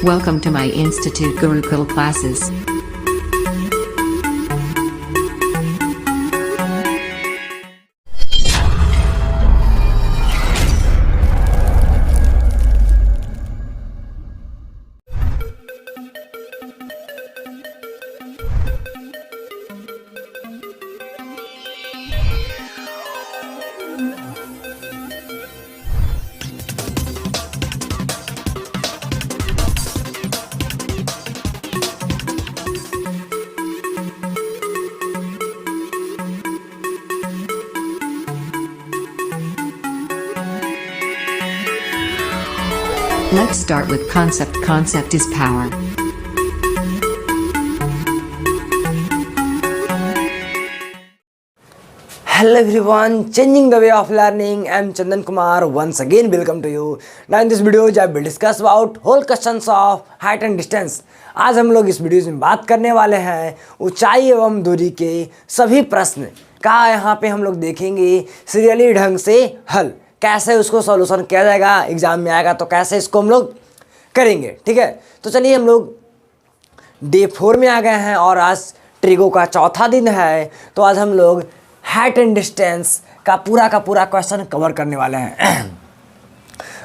Welcome to my Institute Gurukul classes. Let's start with concept. Concept is power. Hello everyone, changing the way of learning. I am Chandan Kumar. Once again, welcome to you. Now in this video, I will discuss about whole questions of height and distance. आज हम लोग इस video में बात करने वाले हैं ऊंचाई एवं दूरी के सभी प्रश्न का यहाँ पे हम लोग देखेंगे सीरियली ढंग से हल, कैसे उसको सॉल्यूशन किया जाएगा, एग्जाम में आएगा तो कैसे इसको हम लोग करेंगे। ठीक है, तो चलिए हम लोग डे 4 में आ गए हैं और आज ट्रिगो का चौथा दिन है। तो आज हम लोग हाइट एंड डिस्टेंस का पूरा क्वेश्चन कवर करने वाले हैं।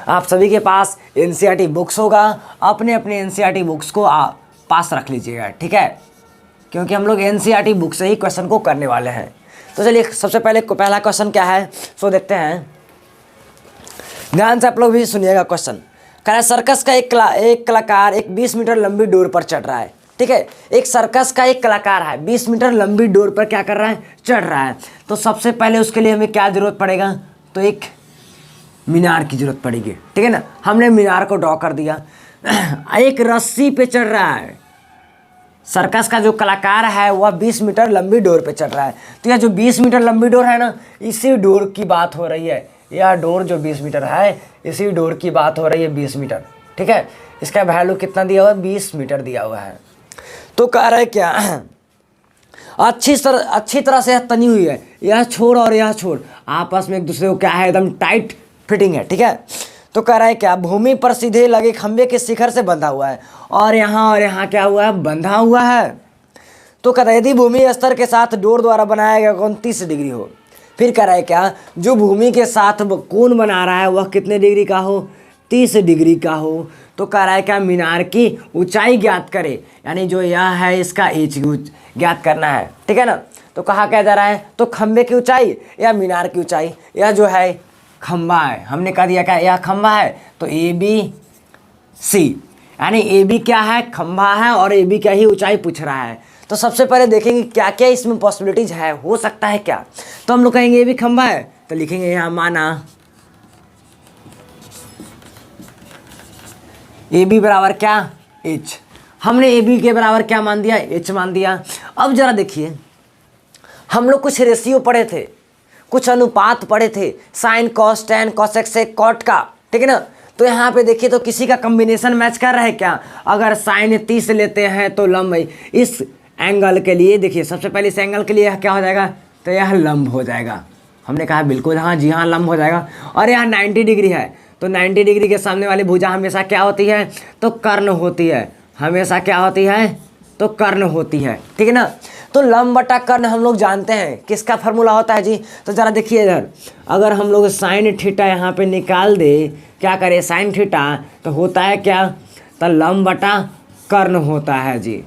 आप सभी के पास एनसीईआरटी बुक्स होगा, अपने अपने एनसीईआरटी बुक्स को आप पास रख लीजिएगा। ठीक है, क्योंकि हम लोग एनसीईआरटी बुक से ही क्वेश्चन को करने वाले हैं। तो चलिए सबसे पहला क्वेश्चन क्या है सो देखते हैं, ध्यान से आप लोग भी सुनिएगा क्वेश्चन। कह रहा है सर्कस का एक कलाकार एक 20 मीटर लंबी डोर पर चढ़ रहा है। ठीक है, एक सर्कस का एक कलाकार है 20 मीटर लंबी डोर पर क्या कर रहा है, चढ़ रहा है। तो सबसे पहले उसके लिए हमें क्या जरूरत पड़ेगा, तो एक मीनार की जरूरत पड़ेगी। ठीक है ना, हमने मीनार को ड्रॉ कर दिया। एक रस्सी पे चढ़ रहा है, सर्कस का जो कलाकार है वह 20 मीटर लंबी डोर पे चढ़ रहा है। तो यह जो 20 मीटर लंबी डोर है ना, इसी डोर की बात हो रही है। यह डोर जो 20 मीटर है, इसी डोर की बात हो रही है 20 मीटर। ठीक है, इसका वैल्यू कितना दिया हुआ है, 20 मीटर दिया हुआ है। तो कह रहा है क्या, अच्छी तरह से तनी हुई है, यह छोर और यह छोर आपस में एक दूसरे को क्या है, एकदम टाइट फिटिंग है। ठीक है, तो कह रहा है क्या, भूमि पर सीधे लगे खंबे के शिखर से बंधा हुआ है और यहाँ क्या हुआ है, बंधा हुआ है। तो कह रहा है यदि भूमि स्तर के साथ डोर द्वारा बनाया गया कोण 30 डिग्री हो, फिर कह रहा है क्या, जो भूमि के साथ कोण बना रहा है वह कितने डिग्री का हो, 30 डिग्री का हो। तो कह रहा है क्या, मीनार की ऊंचाई ज्ञात करे, यानी जो यह है इसका एच ज्ञात करना है। ठीक है ना, तो कहा क्या जा रहा है, तो खंबे की ऊंचाई या मीनार की ऊंचाई, यह जो है खंबा है, हमने कह दिया क्या, यह खंबा है। तो ABC यानी AB क्या है, खंबा है और AB क्या ही ऊंचाई पूछ रहा है। तो सबसे पहले देखेंगे क्या क्या इसमें पॉसिबिलिटीज है, हो सकता है क्या। तो हम लोग कहेंगे ये भी खंबा है, तो लिखेंगे यहाँ माना AB बराबर क्या, H। हमने AB के बराबर क्या मान दिया, H मान दिया। अब जरा देखिए, हम लोग कुछ रेशियो पढ़े थे, कुछ अनुपात पढ़े थे, साइन कॉस टेन कॉसेक से कॉट का। ठीक है ना, तो यहाँ पे देखिए तो किसी का कॉम्बिनेशन मैच कर रहा है क्या। अगर साइन 30 लेते हैं तो लंब इस एंगल के लिए, देखिए सबसे पहले इस एंगल के लिए यह क्या हो जाएगा, तो यह लंब हो जाएगा। हमने कहा बिल्कुल हाँ जी हाँ, लंब हो जाएगा। और यह 90 डिग्री है, तो 90 डिग्री के सामने वाली भुजा हमेशा क्या होती है, तो कर्ण होती है। हमेशा क्या होती है, तो कर्ण होती है। ठीक है ना, तो लंब बटा कर्ण हम लोग जानते हैं किसका फार्मूला होता है जी। तो ज़रा देखिए इधर, अगर हम लोग साइन थीटा यहाँ पे निकाल दे, क्या करें साइन थीटा, तो होता है क्या, तो लंब बटा कर्ण होता है जी।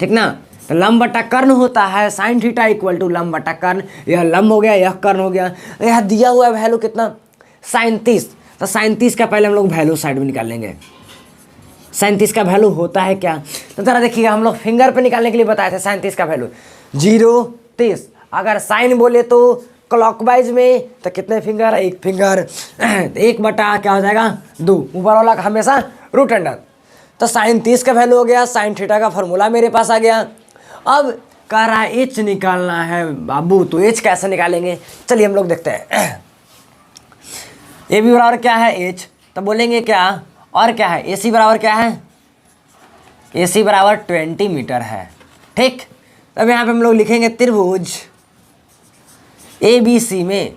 ठीक ना, तो लंब बटा कर्ण होता है, साइन थीटा इक्वल टू लंब बटा कर्ण। यह लंब हो गया, यह कर्ण हो गया। यह दिया हुआ है वैल्यू कितना, साइन 30। तो साइन 30 का पहले हम लोग वैल्यू साइड में निकाल लेंगे। साइन 30 का वैल्यू होता है क्या, तो जरा देखिएगा, हम लोग फिंगर पे निकालने के लिए बताए थे साइन 30 का वैल्यू 0 30। अगर साइन बोले तो क्लॉकवाइज में तो कितने फिंगर, एक फिंगर, 1 बटा क्या हो जाएगा 2, ऊपर वाला हमेशा रूट अंडर। तो साइन 30 का वैल्यू हो गया, साइन थीटा का फॉर्मूला मेरे पास आ गया। अब कह रहा है एच निकालना है बाबू, तो एच कैसे निकालेंगे, चलिए हम लोग देखते हैं। ए बी बराबर क्या है, एच, तो बोलेंगे क्या, और क्या है, AC बराबर क्या है, AC बराबर 20 मीटर है। ठीक, अब यहाँ पे हम लोग लिखेंगे त्रिभुज ABC में।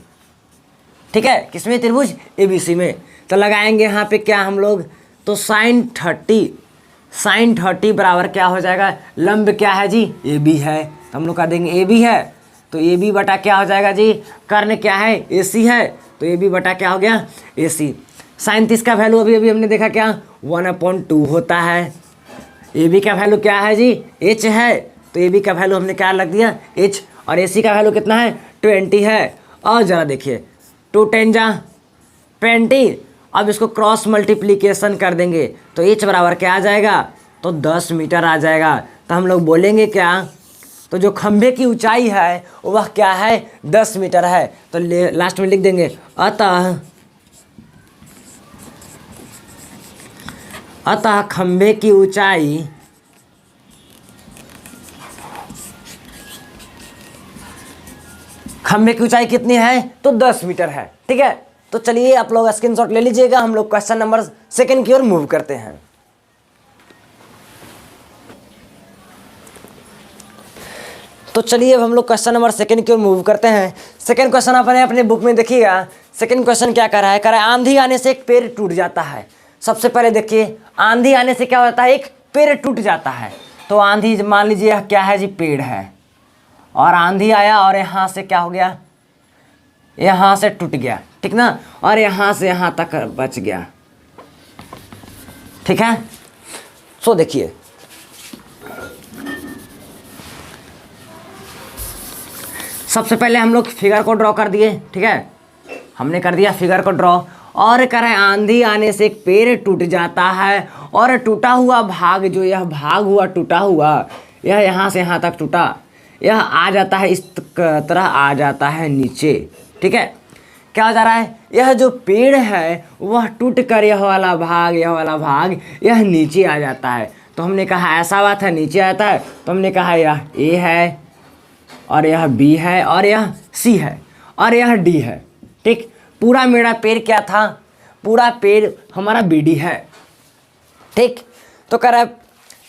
ठीक है, किसमें, त्रिभुज ABC में। तो लगाएंगे यहाँ पे क्या हम लोग, तो साइन 30 साइन 30 बराबर क्या हो जाएगा, लंब क्या है जी, ए बी है, तो हम लोग कह देंगे ए बी है, तो ए बी बटा क्या हो जाएगा जी, कर्ण क्या है, ए सी है, तो ए बी बटा क्या हो गया, ए सी। साइन 30 का वैल्यू अभी अभी हमने देखा क्या 1/2 होता है। ए बी का वैल्यू क्या है जी, एच है, तो ए बी का वैल्यू हमने क्या लग दिया, एच, और ए सी का वैल्यू कितना है, 20 है। और ज़रा देखिए 2 10 जा 20, अब इसको क्रॉस मल्टीप्लिकेशन कर देंगे तो एच बराबर क्या आ जाएगा, तो 10 मीटर आ जाएगा। तो हम लोग बोलेंगे क्या, तो जो खंभे की ऊंचाई है वह क्या है, 10 मीटर है, तो लास्ट में लिख देंगे अतः खंभे की ऊंचाई कितनी है, तो 10 मीटर है। ठीक है, तो चलिए आप लोग स्क्रीनशॉट ले लीजिएगा, हम लोग क्वेश्चन नंबर 2 की ओर मूव करते हैं। तो चलिए अब हम लोग क्वेश्चन नंबर 2 की ओर मूव करते हैं। सेकंड क्वेश्चन आपने अपने बुक में देखिएगा। सेकंड क्वेश्चन क्या कर रहा है, आंधी आने से एक पेड़ टूट जाता है। सबसे पहले देखिए आंधी आने से क्या होता है, एक पेड़ टूट जाता है। तो आंधी मान लीजिए क्या है जी, पेड़ है, और आंधी आया और यहाँ से क्या हो गया, यहाँ से टूट गया, ठीक ना, और यहाँ से यहाँ तक बच गया। ठीक है, सो देखिए सबसे पहले हम लोग फिगर को ड्रॉ कर दिए। ठीक है, हमने कर दिया फिगर को ड्रॉ, और कह रहे हैं आंधी आने से एक पेड़ टूट जाता है, और टूटा हुआ भाग, जो यह भाग हुआ टूटा हुआ, यह यहाँ से यहाँ तक टूटा, यह आ जाता है इस तरह आ जाता है नीचे। ठीक है, क्या हो जा रहा है, यह जो पेड़ है वह टूट कर यह वाला भाग यह नीचे आ जाता है। तो हमने कहा ऐसा बात है, नीचे आता है, तो हमने कहा यह ए है, और यह बी है, और यह सी है, और यह डी है। ठीक, पूरा मेरा पेड़ क्या था, पूरा पेड़ हमारा बी डी है। ठीक, तो कह रहा है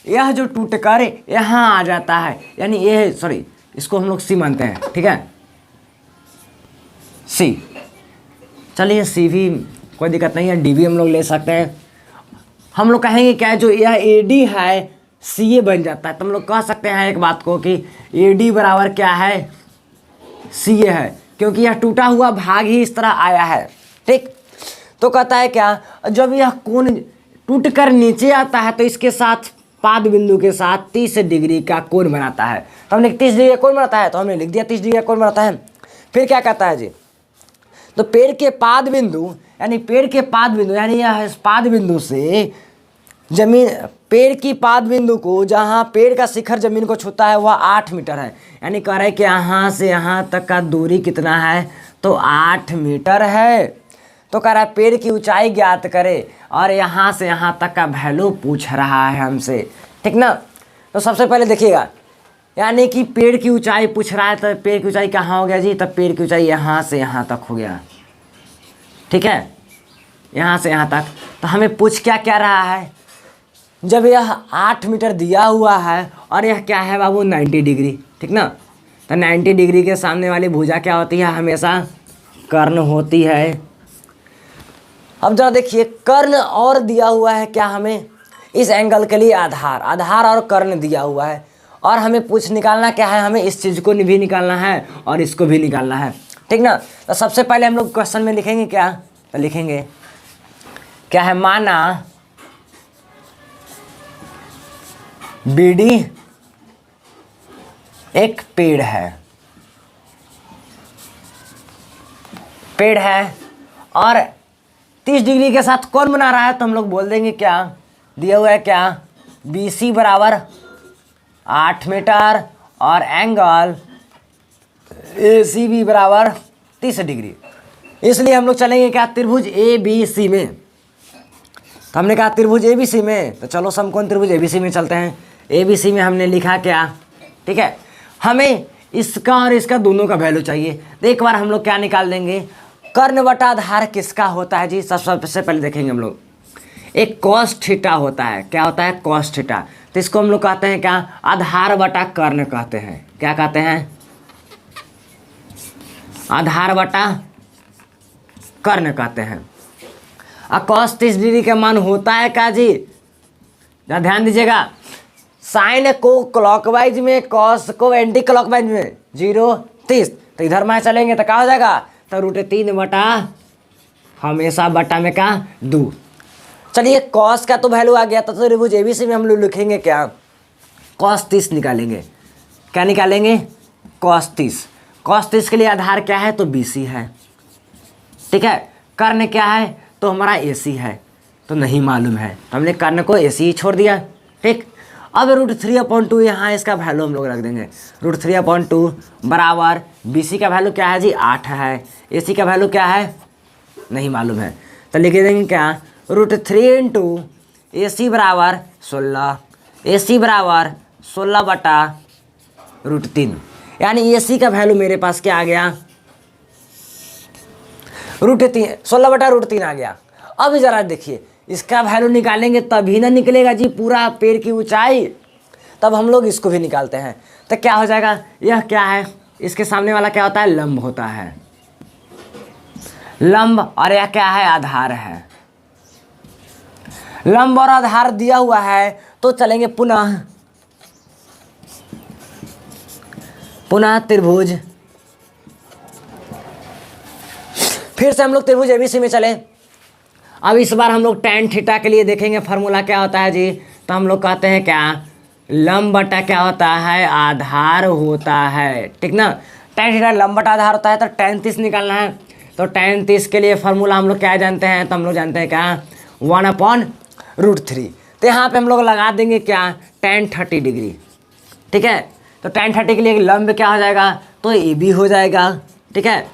यह जो टूट कर यहाँ आ जाता है, यानी ये सॉरी इसको हम लोग सी मानते हैं। ठीक है, सी, चलिए सी भी कोई दिक्कत नहीं है, डी भी हम लोग ले सकते हैं। हम लोग कहेंगे क्या, जो यह ए डी है सी ए बन जाता है, तो हम लोग कह सकते हैं एक बात को कि ए डी बराबर क्या है, सी ए है, क्योंकि यह टूटा हुआ भाग ही इस तरह आया है। ठीक, तो कहता है क्या, जब यह कोण टूट कर नीचे आता है तो इसके साथ पाद बिंदु के साथ 30 डिग्री का कोण बनाता है। तो हमने 30 डिग्री का कोण बनाता है, तो हमने लिख दिया 30 डिग्री का कोण बनाता है। फिर क्या कहता है जी, तो पेड़ के पाद बिंदु यानी यह पाद बिंदु से जमीन, पेड़ की पाद बिंदु को जहाँ पेड़ का शिखर जमीन को छूता है वह 8 मीटर है। यानी कह रहा है कि यहाँ से यहाँ तक का दूरी कितना है, तो 8 मीटर है। तो कह रहा है पेड़ की ऊंचाई ज्ञात करे, और यहाँ से यहाँ तक का वैल्यू पूछ रहा है हमसे। ठीक ना, तो सबसे पहले देखिएगा, यानी कि पेड़ की ऊंचाई पूछ रहा है, तो पेड़ की ऊंचाई कहाँ हो गया जी, तब पेड़ की ऊंचाई यहाँ से यहाँ तक हो गया। ठीक है, यहाँ से यहाँ तक। तो हमें पूछ क्या क्या रहा है, जब यह 8 मीटर दिया हुआ है और यह क्या है बाबू 90 डिग्री। ठीक ना, तो 90 डिग्री के सामने वाली भुजा क्या होती है, हमेशा कर्ण होती है। अब जरा देखिए कर्ण और दिया हुआ है क्या, हमें इस एंगल के लिए आधार और कर्ण दिया हुआ है, और हमें पूछ निकालना क्या है, हमें इस चीज़ को भी निकालना है और इसको भी निकालना है। ठीक ना, तो सबसे पहले हम लोग क्वेश्चन में लिखेंगे क्या, तो लिखेंगे क्या है, माना बी डी एक पेड़ है और 30 डिग्री के साथ कौन बना रहा है, तो हम लोग बोल देंगे क्या, दिया हुआ है क्या, बी सी बराबर 8 मीटर और एंगल ए सी बी बराबर 30 डिग्री। इसलिए हम लोग चलेंगे क्या, त्रिभुज ए बी सी में। तो हमने कहा त्रिभुज ए बी सी में, तो चलो समकोण त्रिभुज ए बी सी में चलते हैं। ए बी सी में हमने लिखा क्या, ठीक है, हमें इसका और इसका दोनों का वैल्यू चाहिए। तो एक बार हम लोग क्या निकाल देंगे, कर्ण बटा आधार किसका होता है जी, सबसे पहले देखेंगे हम लोग, एक कॉस थीटा होता है। क्या होता है, कॉस थीटा। तो इसको हम लोग कहते हैं क्या, आधार बटा कर्ण कहते हैं। क्या कहते हैं, आधार बटा कर्ण कहते हैं। और कॉस 30 डिग्री का मान होता है क्या जी, जरा ध्यान दीजिएगा, साइन को क्लॉकवाइज में, कॉस को एंटी क्लॉकवाइज में 0 30, तो इधर में चलेंगे तो क्या हो जाएगा, तो √3 बटा हमेशा बटा में का 2। चलिए कॉस का तो वैल्यू आ गया, तो त्रिभुज एबीसी में हम लोग लिखेंगे क्या, cos 30 निकालेंगे। क्या निकालेंगे, cos 30। cos 30 के लिए आधार क्या है, तो BC है, ठीक है। कर्ण क्या है, तो हमारा AC है, तो नहीं मालूम है, तो हमने कर्ण को AC ही छोड़ दिया, ठीक। अब √3/2 यहाँ इसका वैल्यू हम लोग रख देंगे, √3/2 बराबर BC का वैल्यू क्या है जी 8 है, AC का वैल्यू क्या है नहीं मालूम है, तो लिख देंगे क्या, √3 × AC बराबर 16, AC बराबर 16 बटा √3, यानी AC का वैल्यू मेरे पास क्या आ गया, √3, 16 बटा √3 आ गया। अब ज़रा देखिए इसका वैल्यू निकालेंगे तभी ना निकलेगा जी पूरा पेड़ की ऊंचाई, तब हम लोग इसको भी निकालते हैं, तो क्या हो जाएगा, यह क्या है, इसके सामने वाला क्या होता है, लंब होता है, लंब, और यह क्या है, आधार है। लंब और आधार दिया हुआ है, तो चलेंगे पुनः त्रिभुज, फिर से हम लोग त्रिभुज एबीसी में चले। अब इस बार हम लोग tan थीटा के लिए देखेंगे फार्मूला क्या होता है जी, तो हम लोग कहते हैं क्या, लंब बटा क्या होता है, आधार होता है, ठीक ना। tan थीटा लंब बटा आधार होता है, तो tan 30 निकालना है, तो tan 30 के लिए फार्मूला हम लोग क्या जानते हैं, तो हम लोग जानते हैं क्या, 1/√3। तो यहाँ पे हम लोग लगा देंगे क्या, tan 30 डिग्री, ठीक है। तो tan 30 के लिए लंब क्या हो जाएगा, तो AB हो जाएगा, ठीक है,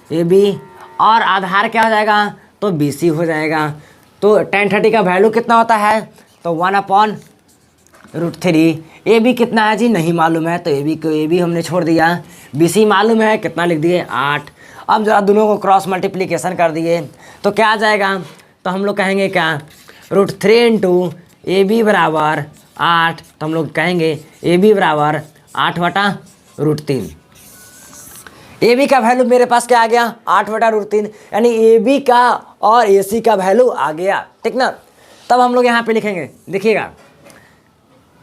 AB, और आधार क्या हो जाएगा, तो BC हो जाएगा। तो tan 30 का वैल्यू कितना होता है, तो 1/√3। AB कितना है जी नहीं मालूम है, तो AB को AB हमने छोड़ दिया, BC मालूम है, कितना लिख दिए 8। अब जरा दोनों को क्रॉस मल्टीप्लिकेशन कर दिए तो क्या आ जाएगा, तो हम लोग कहेंगे क्या, √3 × AB बराबर 8, तो हम लोग कहेंगे AB बराबर 8/√3। AB का वैल्यू मेरे पास क्या आ गया, 8/√3, यानी AB का और AC का वैल्यू आ गया, ठीक ना। तब हम लोग यहाँ पे लिखेंगे, देखिएगा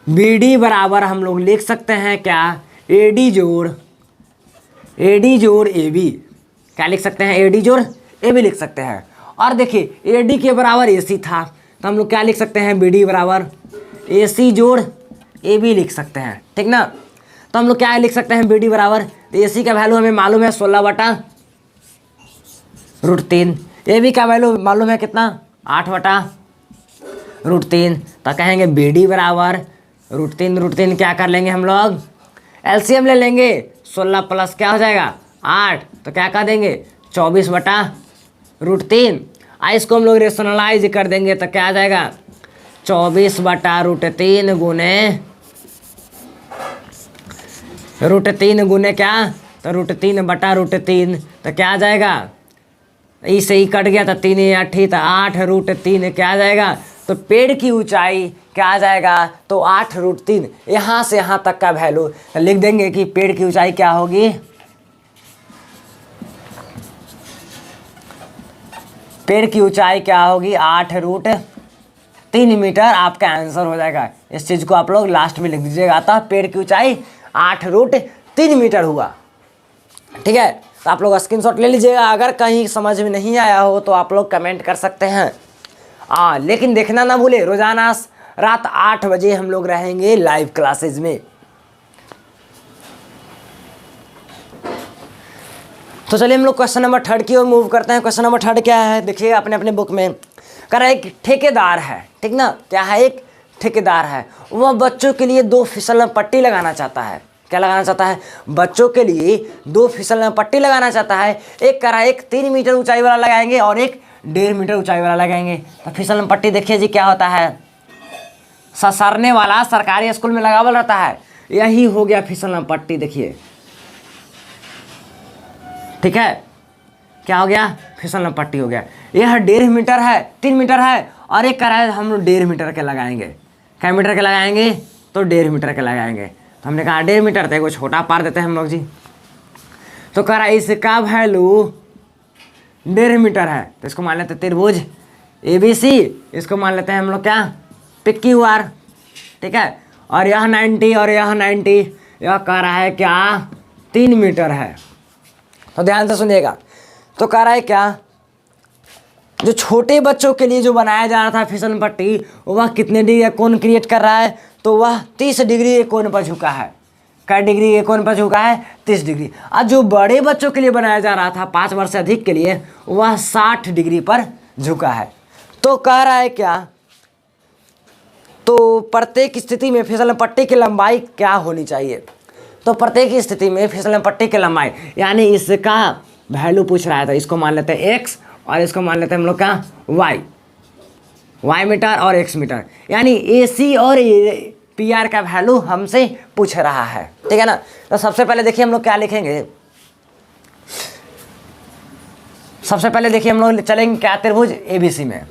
BD बराबर हम लोग लिख सकते हैं क्या, AD जोड़ AB, क्या लिख सकते हैं, AD जोड़ AB लिख सकते हैं। और देखिए AD के बराबर AC था, तो हम लोग क्या लिख सकते हैं, BD बराबर AC जोड़ AB लिख सकते हैं, ठीक ना। तो हम लोग क्या लिख सकते हैं, BD बराबर, AC का वैल्यू हमें मालूम है 16/√3, AB का वैल्यू मालूम है कितना, 8/√3, तो कहेंगे BD बराबर √3 क्या कर लेंगे हम लोग, LCM ले लेंगे, 16 प्लस क्या हो जाएगा 8, तो क्या कर देंगे 24/√3। इसको हम लोग रेशनलाइज कर देंगे तो क्या आ जाएगा, 24/√3 गुने √3 गुने क्या, तो √3/√3, तो क्या आ जाएगा, इसे ही कट गया, तो 3 × 8 तो 8√3 क्या आ जाएगा, तो पेड़ की ऊंचाई क्या आ जाएगा, तो 8√3। यहाँ से यहाँ तक का वैल्यू लिख देंगे कि पेड़ की ऊंचाई क्या होगी, पेड़ की ऊंचाई क्या होगी 8√3 मीटर, आपका आंसर हो जाएगा। इस चीज़ को आप लोग लास्ट में लिख दीजिएगा, अतः पेड़ की ऊंचाई 8√3 मीटर हुआ, ठीक है। तो आप लोग स्क्रीनशॉट ले लीजिएगा, अगर कहीं समझ में नहीं आया हो तो आप लोग कमेंट कर सकते हैं। लेकिन देखना ना भूले, रोजाना रात 8 बजे हम लोग रहेंगे लाइव क्लासेज में। तो चलिए हम लोग क्वेश्चन नंबर 3 की ओर मूव करते हैं। क्वेश्चन नंबर 3 क्या है, देखिए अपने अपने बुक में, कह रहा है एक ठेकेदार है, ठीक ना, क्या है, एक ठेकेदार है, वह बच्चों के लिए 2 फिसलन पट्टी लगाना चाहता है। क्या लगाना चाहता है, बच्चों के लिए 2 फिसलन पट्टी लगाना चाहता है। एक कह रहा है, एक 3 मीटर ऊंचाई वाला लगाएंगे और एक 1.5 मीटर ऊंचाई वाला लगाएंगे। तो फिसलन पट्टी देखिए जी क्या होता है, ससरने वाला सरकारी स्कूल में लगावल रहता है, यही हो गया फिसलन पट्टी, देखिए, ठीक है, क्या हो गया, फिसलन पट्टी हो गया। यह 1.5 मीटर है, 3 मीटर है, और एक कह रहा है हम लोग 1.5 मीटर के लगाएंगे। क्या मीटर के लगाएंगे, तो 1.5 मीटर के लगाएंगे। तो हमने कहा 1.5 मीटर, तो कुछ छोटा पार देते हैं हम लोग जी। तो कह रहा है इसका वैल्यू 1.5 मीटर है, तो इसको मान लेते हैं त्रिभुज ABC, इसको मान लेते हैं हम लोग क्या, PQR, ठीक है। और यह 90 और यह 90, यह कह रहा है क्या 3 मीटर है। तो ध्यान से सुनिएगा। तो कह रहा है क्या, जो छोटे बच्चों के लिए जो बनाया जा रहा था फिसल पट्टी, वह कितने डिग्री कोण क्रिएट कर रहा है, तो वह 30 डिग्री के कोण पर झुका है। क्या डिग्री के कोण पर झुका है, 30 डिग्री। और जो बड़े बच्चों के लिए बनाया जा रहा था 5 वर्ष से अधिक के लिए, वह 60 डिग्री पर झुका है। तो कह रहा है क्या, तो प्रत्येक स्थिति में फिसलन पट्टी की लंबाई क्या होनी चाहिए। तो प्रत्येक स्थिति में फिसलन पट्टी की लंबाई, यानी इसका वैल्यू पूछ रहा है, तो इसको मान लेते हैं x और इसको मान लेते हैं हम लोग का y मीटर और x मीटर, यानी AC और PR का वैल्यू हमसे पूछ रहा है, ठीक है ना। तो सबसे पहले देखिए हम लोग क्या लिखेंगे। सबसे पहले देखिए हम लोग चलेंगे क्या, त्रिभुज ABC में,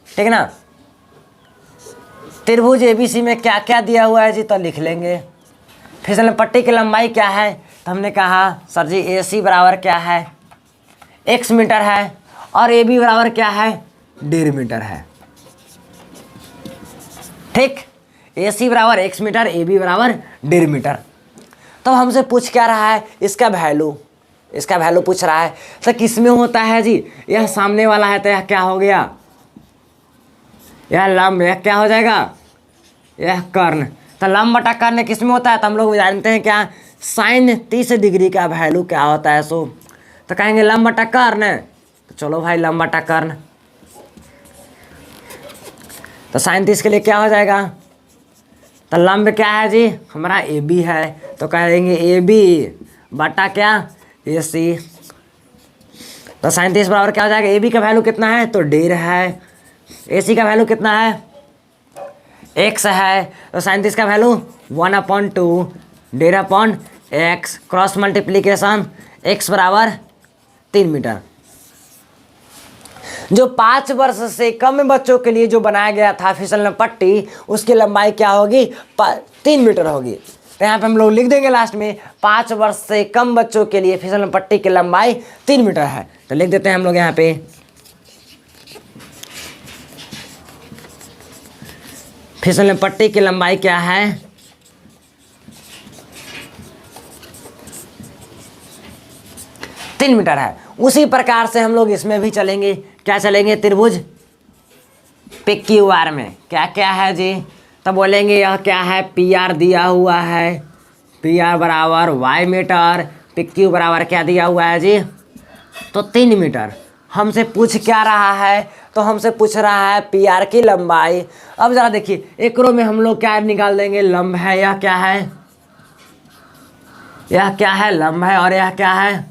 ठीक है ना। त्रिभुज ABC में क्या क्या दिया हुआ है जी, तो लिख लेंगे। फिसलन पट्टी की लंबाई क्या है, तो हमने कहा सर जी AC बराबर क्या है, x मीटर है, और AB बराबर क्या है, 1.5 मीटर है, ठीक। AC बराबर x मीटर, AB बराबर 1.5 मीटर। तो हमसे पूछ क्या रहा है, इसका वैल्यू पूछ रहा है। तो किस में होता है जी, यह सामने वाला है, तो यह क्या हो गया, यह लंब, यह क्या हो जाएगा, यह कर्ण। तो लंब बटा कर्ण किस में होता है, तो हम लोग जानते हैं क्या, sin 30 डिग्री का वैल्यू क्या होता है। सो तो कहेंगे लंब बटा कर्ण। तो चलो भाई लंब बटा कर्ण, तो sin 30 के लिए क्या हो जाएगा, तो लंब क्या है जी, हमारा AB है, तो कहेंगे AB बटा क्या, AC। तो sin 30 बराबर क्या हो जाएगा, AB का वैल्यू कितना है, तो 1.5 है, AC का वैल्यू कितना है, x है, तो sin 30 का value 1/2, 1.5/x, cross multiplication x बराबर 3 मीटर। जो 5 वर्ष से कम बच्चों के लिए जो बनाया गया था फिसलन पट्टी, उसकी लंबाई क्या होगी, 3 मीटर होगी। तो यहाँ पे हम लोग लिख देंगे लास्ट में 5 वर्ष से कम बच्चों के लिए फिसलन पट्टी की लंबाई 3 मीटर है। तो लिख देते हैं हम लोग यहाँ पे, फिसलन पट्टी की लंबाई क्या है, 3 मीटर है। उसी प्रकार से हम लोग इसमें भी चलेंगे। क्या चलेंगे, त्रिभुज PQR में क्या क्या है जी, तो बोलेंगे यह क्या है, PR दिया हुआ है, PR बराबर y मीटर, PQ बराबर क्या दिया हुआ है जी, तो 3 मीटर। हमसे पूछ क्या रहा है, तो हमसे पूछ रहा है PR की लंबाई। अब ज़रा देखिए एक रो में हम लोग क्या निकाल देंगे, लंब है, यह क्या है, यह क्या है, लंब है, और यह क्या है,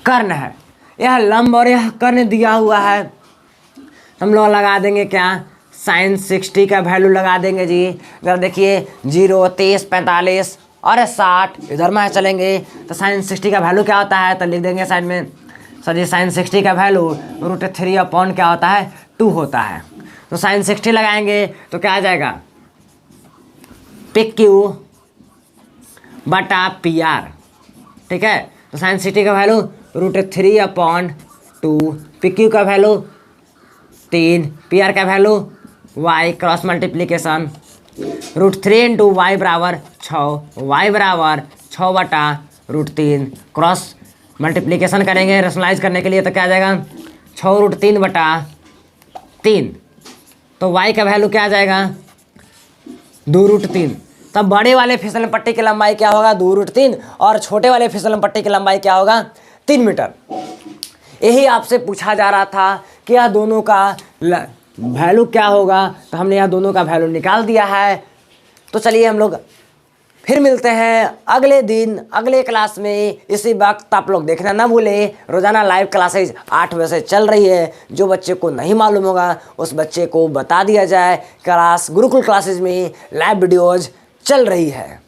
कर्ण है। यह लंब और यह कर्ण दिया हुआ है। हम लोग लगा देंगे क्या, sin 60 का वैल्यू लगा देंगे जी। जरा देखिए 0, 30, 45 और 60 इधर में चलेंगे। तो sin 60 का वैल्यू क्या होता है, तो लिख देंगे साइड में, सर जी sin 60 का वैल्यू √3 क्या होता है, 2 होता है। तो sin 60 लगाएंगे तो क्या आ जाएगा, PQ बटा PR, ठीक है। तो sin 60 का वैल्यू √3/2, PQ का वैल्यू 3, PR का value y, cross multiplication √3 × y बराबर 6, y बराबर 6/√3, क्रॉस मल्टीप्लीकेशन करेंगे रेशनलाइज करने के लिए, तो क्या आ जाएगा 6√3/3। तो y का वैल्यू क्या आ जाएगा, 2√3। तब बड़े वाले फिसलन पट्टी की लंबाई क्या होगा, 2√3, और छोटे वाले फिसलन पट्टी की लंबाई क्या होगा, 3 मीटर। यही आपसे पूछा जा रहा था कि यह दोनों का वैल्यू क्या होगा, तो हमने यह दोनों का वैल्यू निकाल दिया है। तो चलिए हम लोग फिर मिलते हैं अगले दिन अगले क्लास में। इसी वक्त आप लोग देखना ना भूलें, रोज़ाना लाइव क्लासेज 8 बजे से चल रही है। जो बच्चे को नहीं मालूम होगा उस बच्चे को बता दिया जाए, क्लास गुरुकुल क्लासेज में लाइव वीडियोज़ चल रही है।